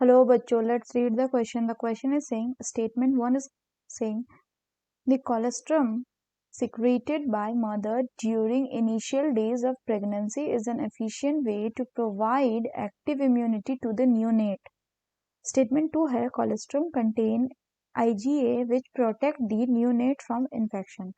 Hello, bachcho. Let's read the question. The question is saying, statement 1 is saying, the colostrum secreted by mother during initial days of pregnancy is an efficient way to provide active immunity to the neonate. Statement 2 है, colostrum contain IgA which protect the neonate from infection.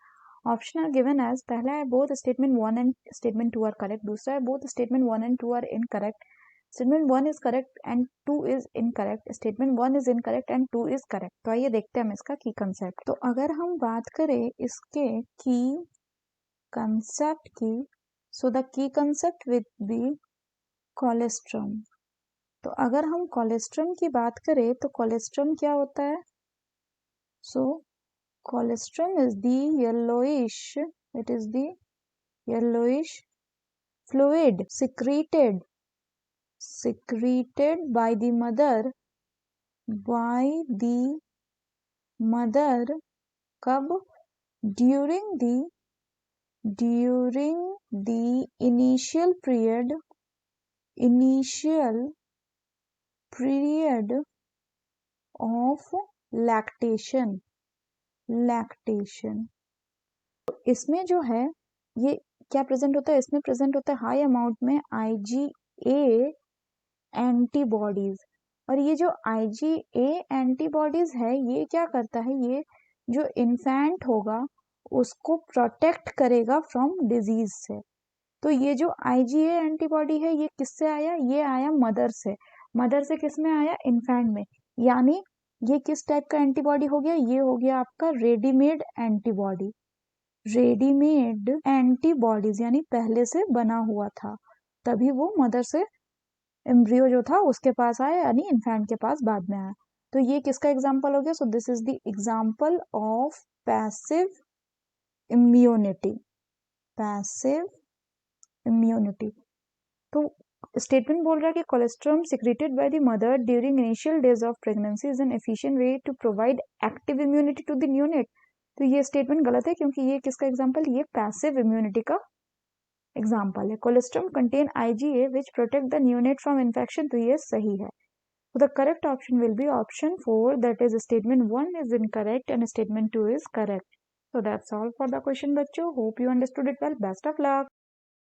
Option are given as, पहला है both statement 1 and statement 2 are correct. दूसरा है both statement 1 and 2 are incorrect. Statement 1 is correct and 2 is incorrect. Statement 1 is incorrect and 2 is correct. तो आइए देखते हैं हम इसका की कंसेप्ट. तो अगर हम बात करें इसके की कंसेप्ट की, so the key concept with be colostrum. तो अगर हम कोलेस्ट्रम की बात करें तो कोलेस्ट्रम क्या होता है? So colostrum is the yellowish, it is the yellowish fluid secreted by the mother कब? during the initial period of lactation. इसमें जो है ये क्या प्रेजेंट होता है? इसमें प्रेजेंट होता है हाई अमाउंट में IgA एंटीबॉडीज. और ये जो IgA एंटीबॉडीज है ये क्या करता है? ये जो इन्फेंट होगा उसको प्रोटेक्ट करेगा फ्रॉम डिजीज से. तो ये जो IgA एंटीबॉडी है ये किससे आया? ये आया मदर से. मदर से किस में आया? इन्फेंट में. यानी ये किस टाइप का एंटीबॉडी हो गया? ये हो गया आपका रेडीमेड एंटीबॉडी. रेडीमेड एंटीबॉडीज यानी पहले से बना हुआ था, तभी वो मदर से एम्ब्रियो जो था उसके पास आया, यानी इन्फेंट के पास बाद में आया. तो ये किसका एग्जाम्पल हो गया? So this is the example of passive immunity. Passive immunity. तो स्टेटमेंट बोल रहा है कि colostrum secreted by the mother during initial days of pregnancy is an efficient way to provide active immunity to the neonate. तो ये statement गलत है क्योंकि ये किसका एग्जाम्पल? ये पैसिव इम्यूनिटी का एग्जाम्पल है. Colostrum contain IgA which protect the neonate from infection. तो ये सही है. The correct option will be option 4, that is statement 1 is incorrect and statement 2 is correct. So that's all for the question, बच्चों. Hope you understood it well. Best of luck.